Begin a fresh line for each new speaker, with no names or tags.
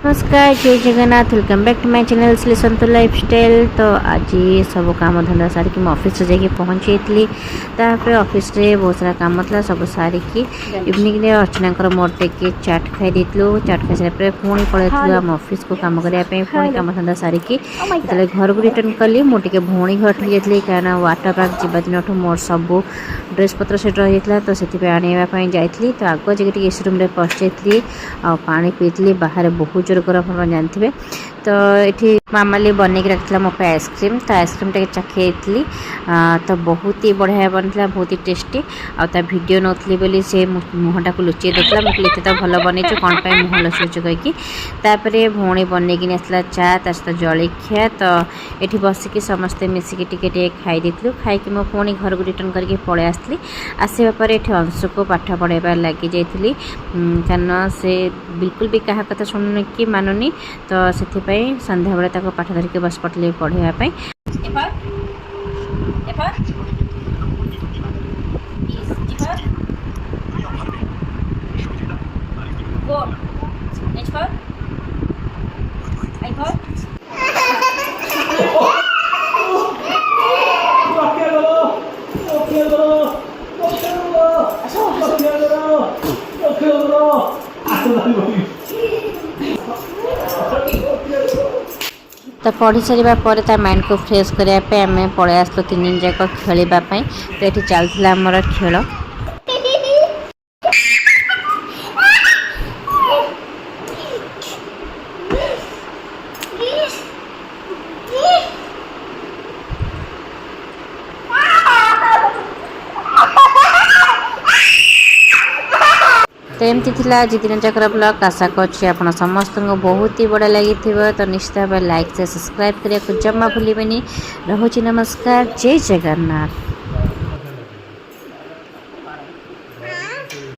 नमस्कार जय Jagannath welcome back to my channel Shri Santu lifestyle. तो आज सब काम धंदा सारिकी मैं ऑफिस जाके पहुँची तापर ऑफिस रे बहुत सारा काम था सब सारिकी इवनिंग रे अर्चना मोर टेके चाट खाई देलु। चाट खाई सारा पुणी पलैलु आम ऑफिस को काम करने पुणी काम धंदा सारिकी जो घर को रिटर्न कली मुझे भौणी घर जाइए कहीं वाटर पार्क जावा दिन मोर सब ड्रेस पत्र से रही था तो से आने जाइली। तो आग जगह एसी रूम पहुँच जाइली आ पानी पीती बाहर बहुत जोर गरम आप जानते हैं। तो ये मामाली बनई रखी मो आइसक्रीम तो आइसक्रीम टे चाखी तो बहुत ही बढ़िया बनता बहुत ही टेस्टी आ वीडियो नौली बोली से मुहटा को लुचे देखला मुझे तो भल बनई कौन पर मुह लुचु कहीकि भौणी बनईक आसला चा सहित जलखिया। तो ये बसिकी समस्ते मिसिकी टे खाई खाई मो पुणी घर को रिटर्न करके पलि आसली। आसवा पर ये अंशु को पाठ पढ़ाइबार लगी जाइली कारण से बिल्कुल भी क्या कथा शुणुनि कि मानुनी। तो से संध्या बेले पाठ धरिक बस पड़े पढ़ाई तो पढ़ी सारा पर माइंड को फ्रेश करने आम पलि आसलु 3 दिन जाक खेलवाई। तो ये चलता आमर खेल तो एमती थी आज दिन जाकर ब्लॉग। आशा करछि आपण समस्त को बहुत ही बड़ा लगी। तो निश्चित भाव लाइक से सब्सक्राइब करने को जमा भूलें। रोची नमस्कार जय जगन्नाथ।